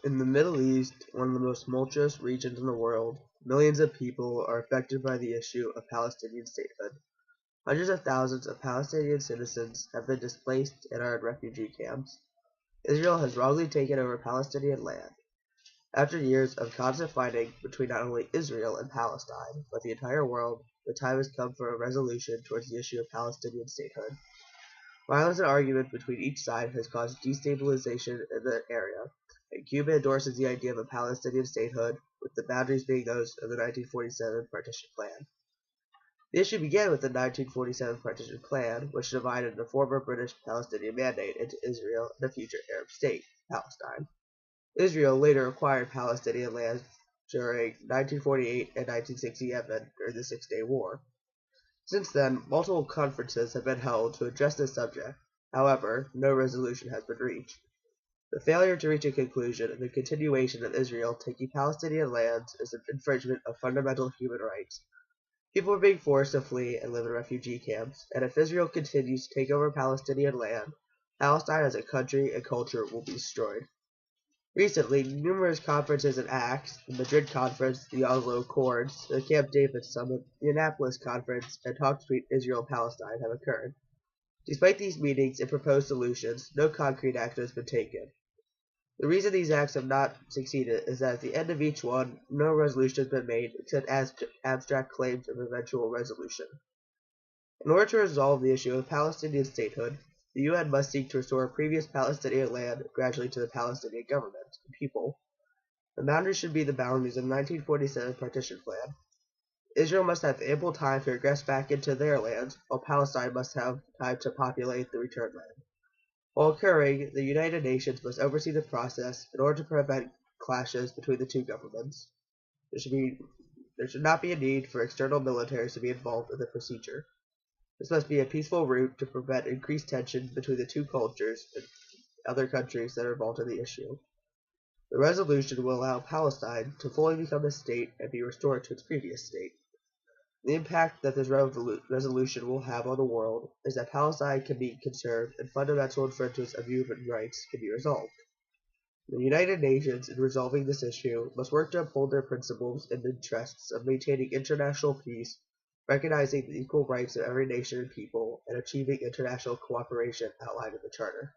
In the Middle East, one of the most tumultuous regions in the world, millions of people are affected by the issue of Palestinian statehood. Hundreds of thousands of Palestinian citizens have been displaced and are in refugee camps. Israel has wrongly taken over Palestinian land. After years of constant fighting between not only Israel and Palestine, but the entire world, the time has come for a resolution towards the issue of Palestinian statehood. Violence and argument between each side has caused destabilization in the area, and Cuba endorses the idea of a Palestinian statehood, with the boundaries being those of the 1947 partition plan. The issue began with the 1947 partition plan, which divided the former British Palestinian Mandate into Israel and a future Arab state, Palestine. Israel later acquired Palestinian lands during 1948 and 1967 during the Six-Day War. Since then, multiple conferences have been held to address this subject. However, no resolution has been reached. The failure to reach a conclusion and the continuation of Israel taking Palestinian lands is an infringement of fundamental human rights. People are being forced to flee and live in refugee camps, and if Israel continues to take over Palestinian land, Palestine as a country and culture will be destroyed. Recently, numerous conferences and acts, the Madrid Conference, the Oslo Accords, the Camp David Summit, the Annapolis Conference, and talks between Israel and Palestine have occurred. Despite these meetings and proposed solutions, no concrete action has been taken. The reason these acts have not succeeded is that at the end of each one, no resolution has been made except abstract claims of eventual resolution. In order to resolve the issue of Palestinian statehood, the UN must seek to restore previous Palestinian land gradually to the Palestinian government and people. The boundaries should be the boundaries of the 1947 partition plan. Israel must have ample time to regress back into their lands, while Palestine must have time to populate the returned land. While occurring, the United Nations must oversee the process in order to prevent clashes between the two governments. There should not be a need for external militaries to be involved in the procedure. This must be a peaceful route to prevent increased tension between the two cultures and other countries that are involved in the issue. The resolution will allow Palestine to fully become a state and be restored to its previous state. The impact that this resolution will have on the world is that Palestine can be conserved and fundamental infringements of human rights can be resolved. The United Nations, in resolving this issue, must work to uphold their principles and interests of maintaining international peace, recognizing the equal rights of every nation and people, and achieving international cooperation outlined in the Charter.